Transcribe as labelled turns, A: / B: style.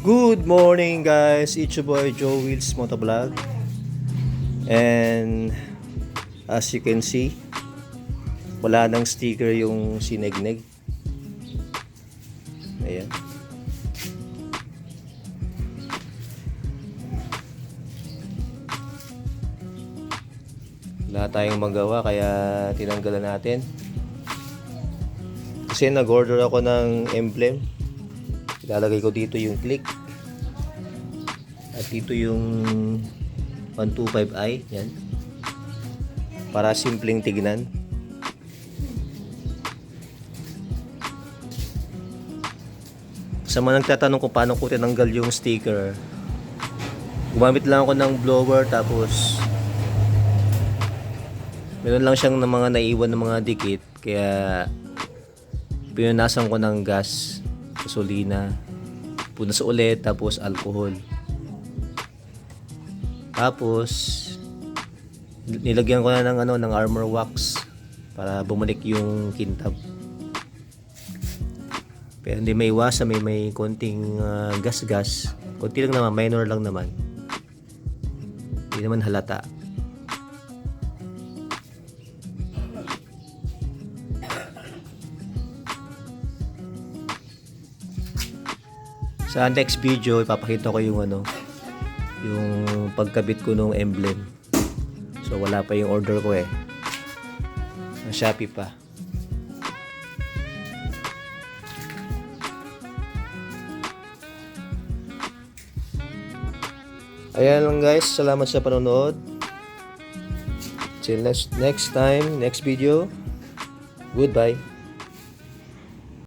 A: Good morning guys, it's your boy Joe Wills Motovlog. And as you can see, wala nang sticker yung sinegneg. Ayan. Wala tayong magawa kaya tinanggalan natin. Kasi nag-order ako ng emblem. Ilalagay ko dito yung click. At dito yung 125i. Yan. Para simpleng tignan. Sa mga nagtatanong kung paano ko tinanggal yung sticker, gumamit lang ako ng blower, tapos meron lang siyang mga naiwan ng mga dikit, kaya pinunasan ko ng gas, gasolina, punas ulit, tapos alcohol. Tapos nilagyan ko na ng armor wax para bumalik yung kintab. Pero hindi may iwasan, may konting gas-gas. Konti lang naman, minor lang naman. Hindi naman halata. Sa next video, ipapakita ko yung yung pagkabit ko ng emblem. So wala pa yung order ko sa Shopee pa. Ayan lang guys, salamat sa panonood. Till next time, next video. Goodbye.